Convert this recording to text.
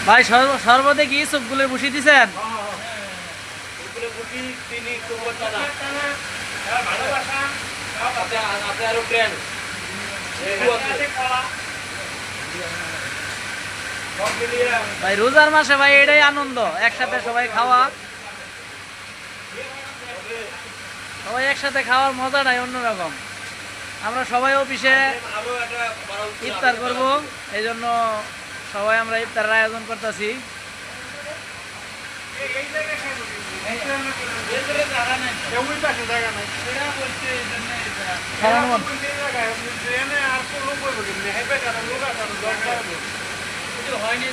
ভাই সর্বদে কি সবগুলো বসিয়ে দিচ্ছেন? ভাই রোজার মাসে ভাই এটাই আনন্দ, একসাথে সবাই খাওয়া, সবাই একসাথে খাওয়ার মজাটাই অন্যরকম। আমরা সবাই অফিসে ইফতার করব, এই জন্য সবাই আমরা ইফতারের আয়োজন করতেছি। হয়নি